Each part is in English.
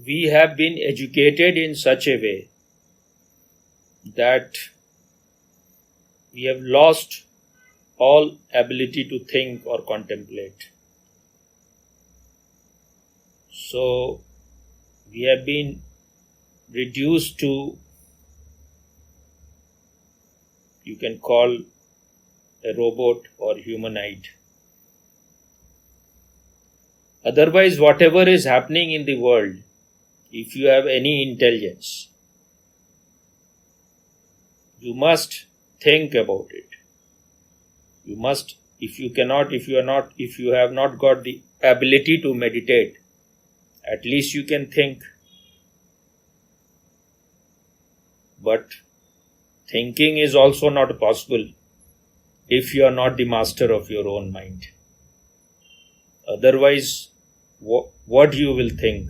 we have been educated in such a way that we have lost all ability to think or contemplate. So we have been reduced to, you can call, a robot or humanoid. Otherwise, whatever is happening in the world, if you have any intelligence, you must think about it. You must, if you have not got the ability to meditate, at least you can think. But thinking is also not possible if you are not the master of your own mind. Otherwise, what you will think?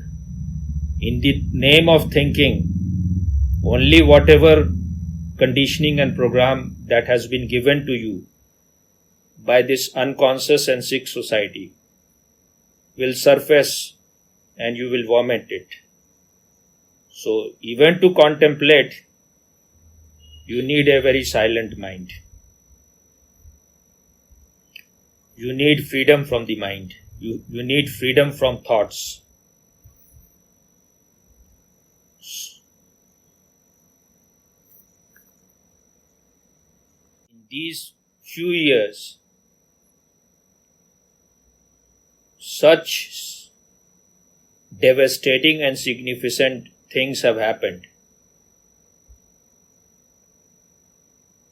In the name of thinking, only whatever conditioning and program that has been given to you by this unconscious and sick society will surface and you will vomit it. So even to contemplate, you need a very silent mind. You need freedom from the mind. You need freedom from thoughts. In these few years, such devastating and significant things have happened.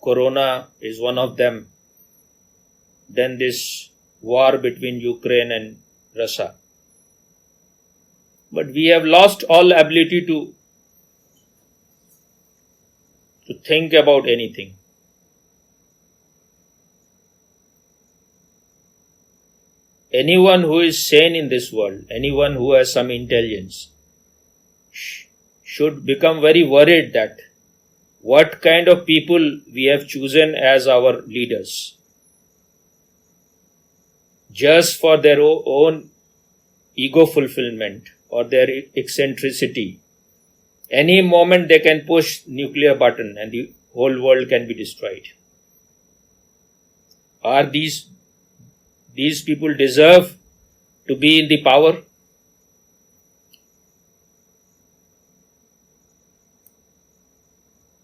Corona is one of them. Then this war between Ukraine and Russia. But we have lost all ability to think about anything. Anyone who is sane in this world, anyone who has some intelligence, should become very worried that what kind of people we have chosen as our leaders, just for their own ego fulfillment or their eccentricity. Any moment they can push nuclear button and the whole world can be destroyed. Are these people deserve to be in the power?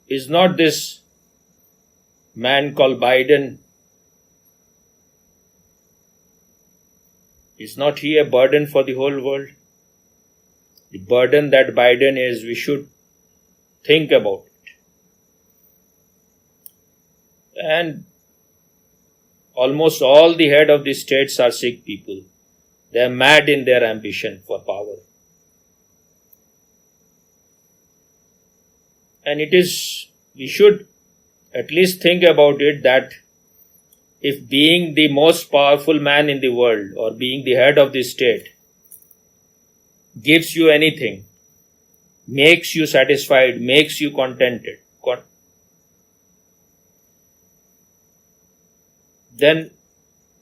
Is not this man called Biden, is not he a burden for the whole world? The burden that Biden is, we should think about it. And almost all the head of the states are sick people. They are mad in their ambition for power. And we should at least think about it that if being the most powerful man in the world or being the head of the state gives you anything, makes you satisfied, makes you contented, then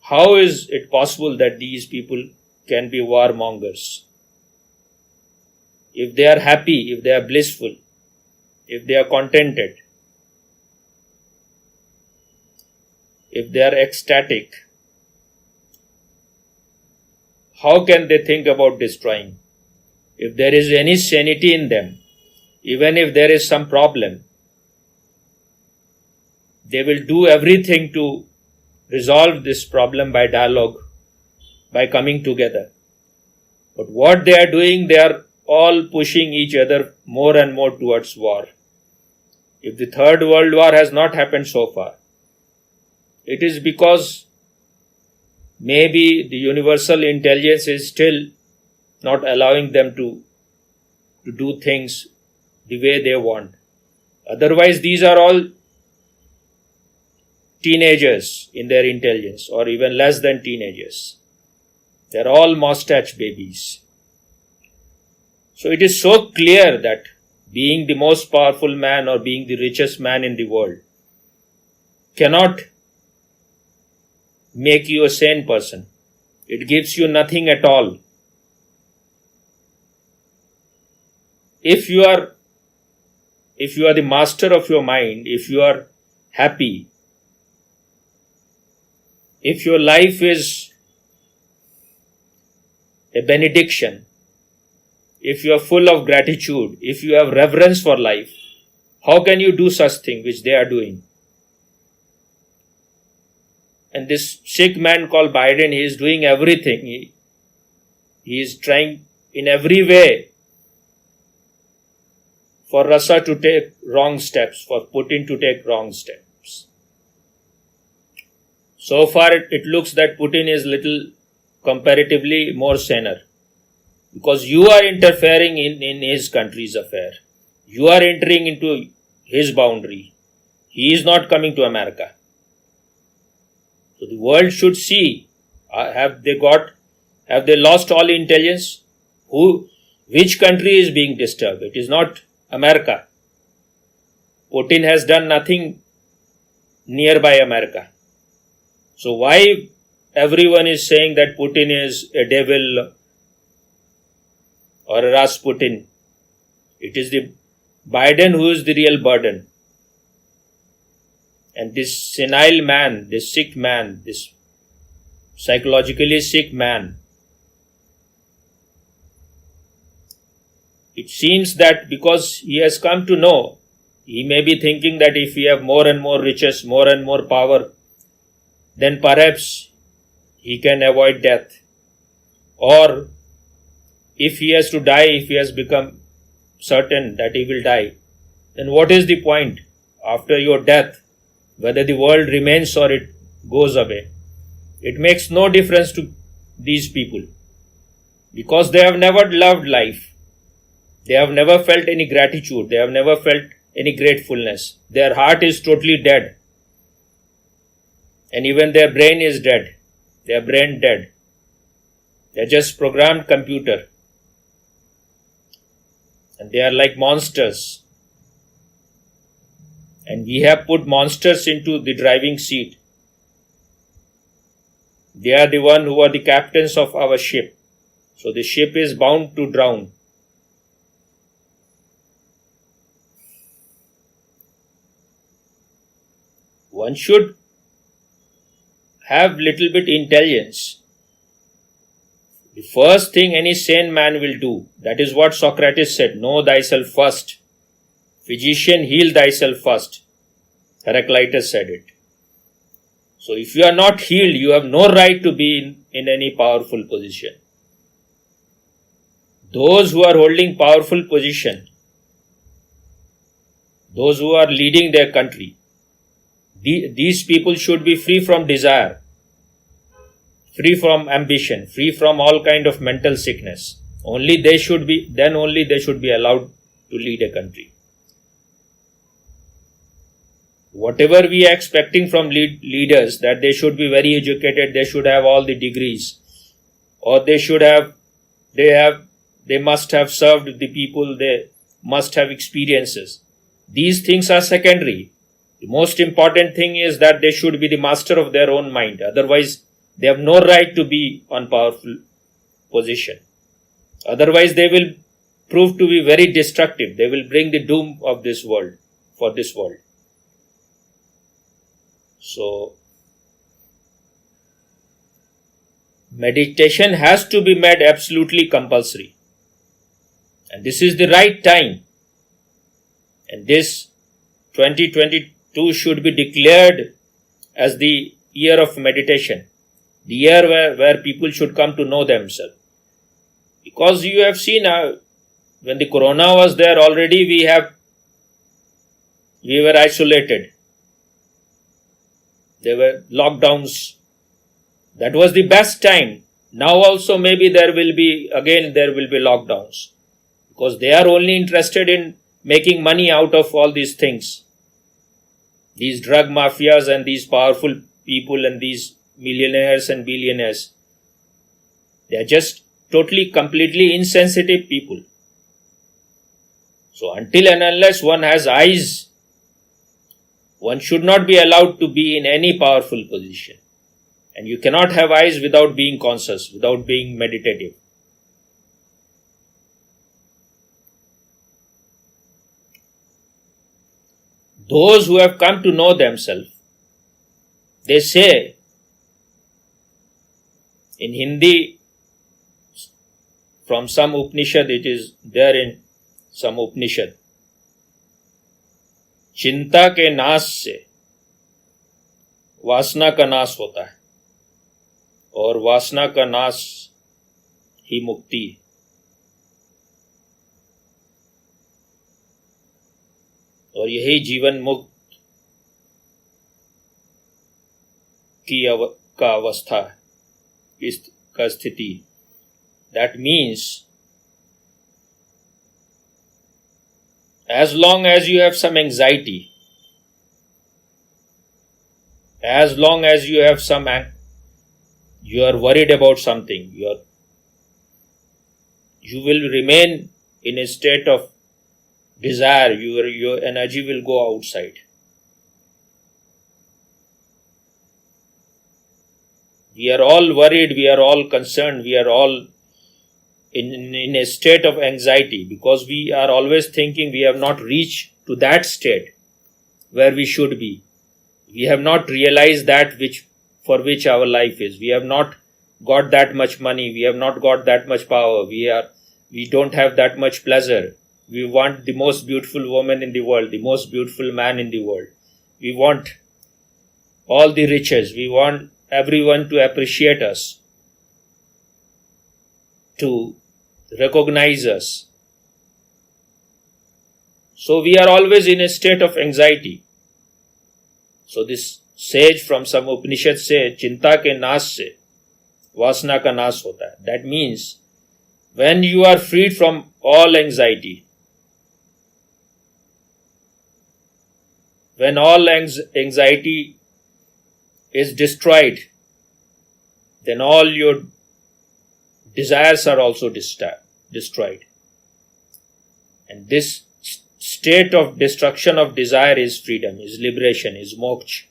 how is it possible that these people can be warmongers? If they are happy, if they are blissful, if they are contented, if they are ecstatic, how can they think about destroying? If there is any sanity in them, even if there is some problem, they will do everything to resolve this problem by dialogue, by coming together. But what they are doing, they are all pushing each other more and more towards war. If the Third World War has not happened so far, it is because maybe the universal intelligence is still not allowing them to do things the way they want. Otherwise, these are all teenagers in their intelligence, or even less than teenagers. They are all mustache babies. So it is so clear that being the most powerful man or being the richest man in the world cannot make you a sane person. It gives you nothing at all. if you are the master of your mind, if you are happy, if your life is a benediction, if you are full of gratitude, if you have reverence for life, how can you do such thing which they are doing? And this sick man called Biden, he is doing everything. He is trying in every way for Russia to take wrong steps, for Putin to take wrong steps. So far, it looks that Putin is little comparatively more saner. Because you are interfering in his country's affair. You are entering into his boundary. He is not coming to America. So the world should see, have they lost all intelligence? Which country is being disturbed? It is not America. Putin has done nothing nearby America. So why everyone is saying that Putin is a devil or a Rasputin? It is the Biden who is the real burden. And this senile man, this sick man, this psychologically sick man, it seems that because he has come to know, he may be thinking that if we have more and more riches, more and more power, then perhaps he can avoid death. Or if he has to die, if he has become certain that he will die, then what is the point after your death, whether the world remains or it goes away? It makes no difference to these people because they have never loved life. They have never felt any gratitude. They have never felt any gratefulness. Their heart is totally dead. And even their brain is dead. Their brain dead. They are just programmed computer. And they are like monsters. And we have put monsters into the driving seat. They are the one who are the captains of our ship. So the ship is bound to drown. One should have little bit intelligence. The first thing any sane man will do, that is what Socrates said, know thyself first. Physician, heal thyself first. Heraclitus said it. So if you are not healed, you have no right to be in any powerful position. Those who are holding powerful position, those who are leading their country, these people should be free from desire, free from ambition, free from all kind of mental sickness. Only they should be allowed to lead a country. Whatever we are expecting from leaders, that they should be very educated, they should have all the degrees, or they must have served the people, they must have experiences. These things are secondary. The most important thing is that they should be the master of their own mind. Otherwise, they have no right to be on powerful position. Otherwise, they will prove to be very destructive. They will bring the doom of this world, for this world. So, meditation has to be made absolutely compulsory. And this is the right time. And this 2022 should be declared as the year of meditation. The year where people should come to know themselves. Because you have seen when the corona was there already, we were isolated. There were lockdowns. That was the best time. Now also maybe there will be lockdowns. Because they are only interested in making money out of all these things. These drug mafias and these powerful people and these millionaires and billionaires. They are just totally, completely insensitive people. So until and unless one has eyes, one should not be allowed to be in any powerful position. And you cannot have eyes without being conscious, without being meditative. those who have come to know themselves, they say in Hindi, from some Upanishad, it is there in some Upanishad, चिंता के नाश से वासना का नाश होता है और वासना का नाश ही मुक्ति है। और यही जीवन मुक्त का अवस्था है, का स्थिति। That means as long as you have some anxiety, as long as you have you are worried about something, you will remain in a state of desire. Your energy will go outside. We are all worried, we are all concerned, we are all in a state of anxiety because we are always thinking we have not reached to that state where we should be. We have not realized that for which our life is. We have not got that much money. We have not got that much power. We don't have that much pleasure. We want the most beautiful woman in the world, the most beautiful man in the world. We want all the riches. We want everyone to appreciate us, to recognize us. So we are always in a state of anxiety. So this sage from some Upanishad say, चिंता के नाश से वासना का नाश होता है. That means when you are freed from all anxiety, when all anxiety is destroyed, then all your desires are also destroyed. And this state of destruction of desire is freedom, is liberation, is moksha.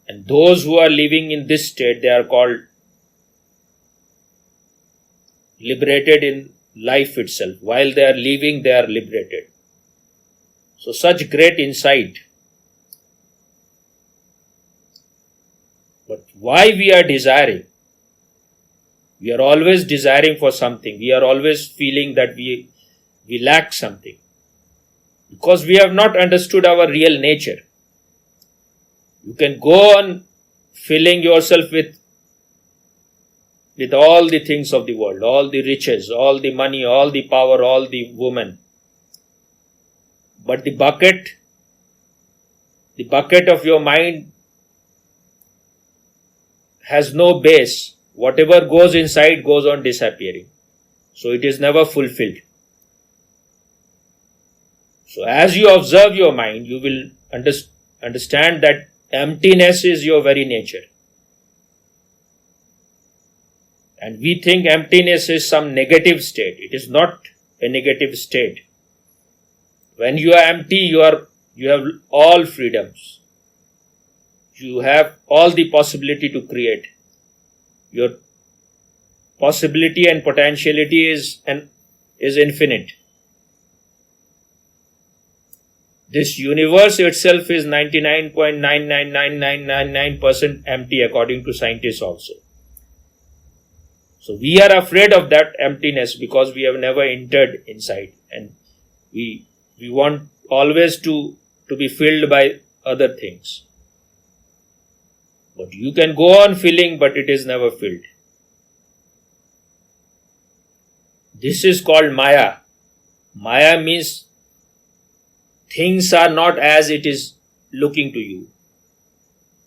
And those who are living in this state, they are called liberated in life itself. While they are living, they are liberated. So such great insight. But why we are desiring? We are always desiring for something. We are always feeling that we lack something. Because we have not understood our real nature. You can go on filling yourself with all the things of the world, all the riches, all the money, all the power, all the women. But the bucket of your mind has no base. Whatever goes inside goes on disappearing. So it is never fulfilled. So as you observe your mind, you will understand that emptiness is your very nature. And we think emptiness is some negative state. It is not a negative state. When you are empty, you have all freedoms. You have all the possibility to create. Your possibility and potentiality is infinite. This universe itself is 99.99999% empty according to scientists also. So we are afraid of that emptiness because we have never entered inside, and we want always to be filled by other things. But you can go on filling, but it is never filled. This is called Maya. Maya means things are not as it is looking to you,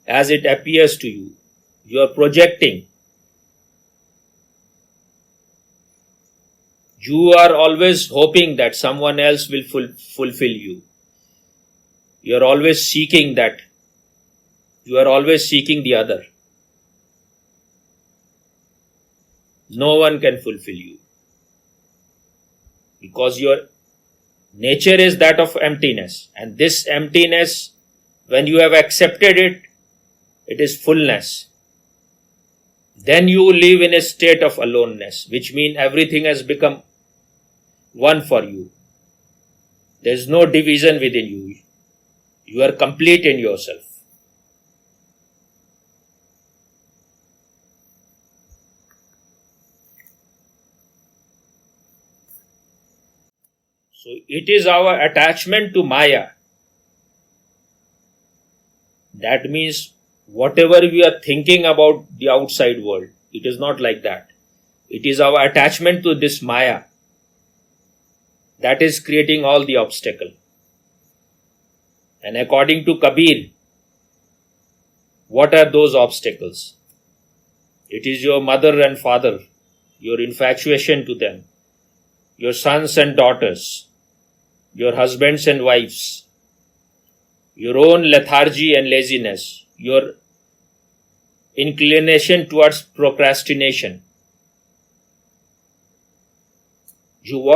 as it appears to you. You are projecting. You are always hoping that someone else will fulfill you. You are always seeking that. You are always seeking the other. No one can fulfill you. Because your nature is that of emptiness. And this emptiness, when you have accepted it, it is fullness. Then you live in a state of aloneness, which means everything has become one for you. There is no division within you. You are complete in yourself. So it is our attachment to Maya. That means whatever we are thinking about the outside world, it is not like that. It is our attachment to this Maya that is creating all the obstacle. And according to Kabir, what are those obstacles? It is your mother and father, your infatuation to them, your sons and daughters, your husbands and wives, your own lethargy and laziness, your inclination towards procrastination. You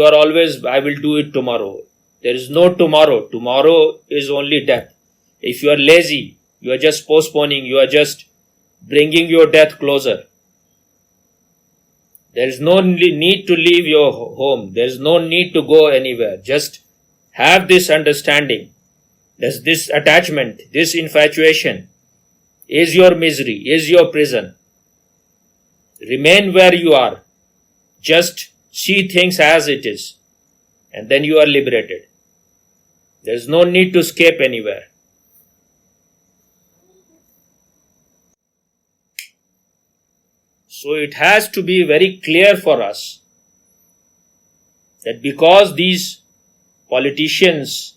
are always, I will do it tomorrow. There is no tomorrow. Tomorrow is only death. If you are lazy, you are just postponing, you are just bringing your death closer. There is no need to leave your home. There is no need to go anywhere. Just have this understanding. This attachment, this infatuation is your misery, is your prison. Remain where you are. Just see things as it is. And then you are liberated. There is no need to escape anywhere. So it has to be very clear for us that because these politicians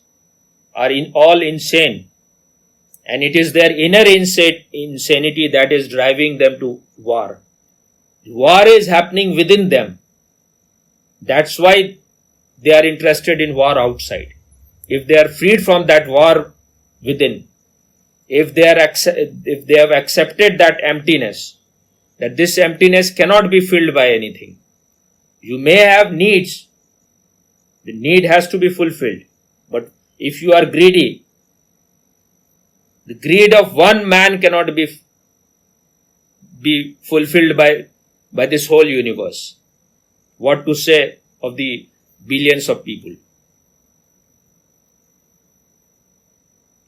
are all insane, and it is their inner insanity that is driving them to war. War is happening within them. That's why they are interested in war outside. If they are freed from that war within, if they have accepted that emptiness, that this emptiness cannot be filled by anything. You may have needs. The need has to be fulfilled. But if you are greedy, the greed of one man cannot be fulfilled by this whole universe. What to say of the billions of people?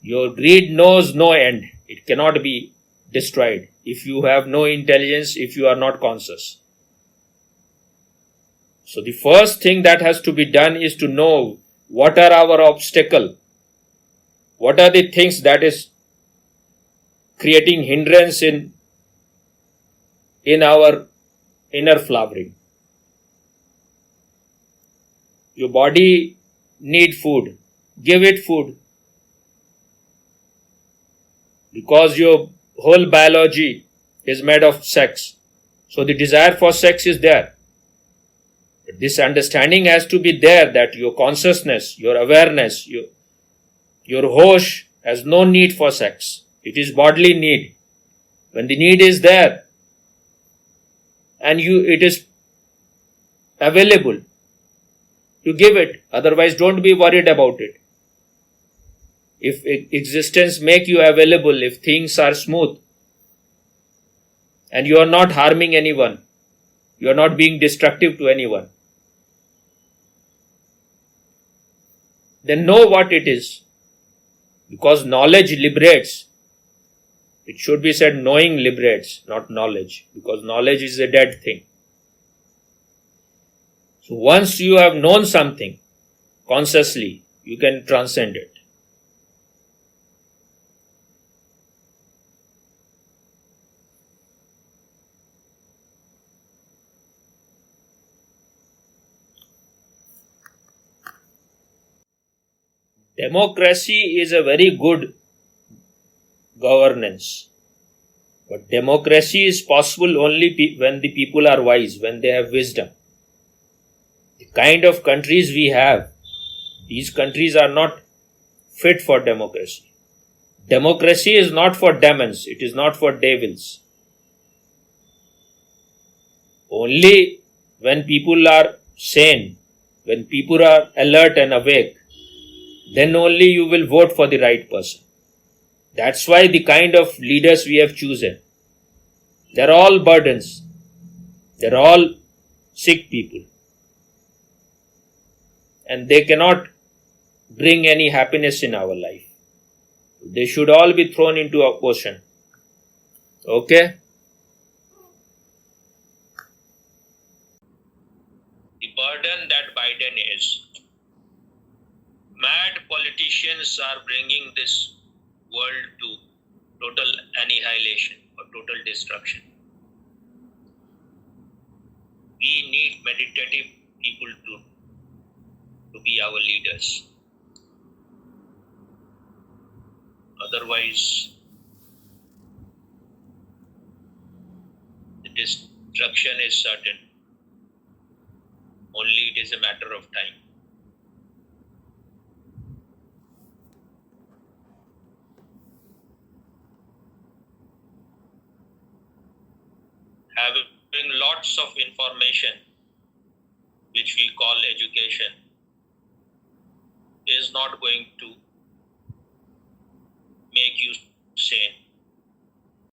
Your greed knows no end. It cannot be destroyed if you have no intelligence, if you are not conscious. So the first thing that has to be done is to know what are our obstacles, what are the things that is creating hindrance in our inner flowering. Your body need food. Give it food. Because your whole biology is made of sex. So the desire for sex is there. But this understanding has to be there that your consciousness, your awareness, your hosh has no need for sex. It is bodily need. When the need is there and it is available, you give it. Otherwise, don't be worried about it. If existence make you available, if things are smooth, and you are not harming anyone, you are not being destructive to anyone, then know what it is. Because knowledge liberates. It should be said knowing liberates, not knowledge, because knowledge is a dead thing. So once you have known something consciously, you can transcend it. Democracy is a very good governance. But democracy is possible only when the people are wise, when they have wisdom. The kind of countries we have, these countries are not fit for democracy. Democracy is not for demons, it is not for devils. Only when people are sane, when people are alert and awake, then only you will vote for the right person. That's why the kind of leaders we have chosen, they're all burdens. They're all sick people. and they cannot bring any happiness in our life. They should all be thrown into a ocean. Okay? The burden that Biden is. Mad politicians are bringing this world to total annihilation or total destruction. We need meditative people to be our leaders. Otherwise, the destruction is certain. Only it is a matter of time. Having lots of information, which we call education, is not going to make you sane.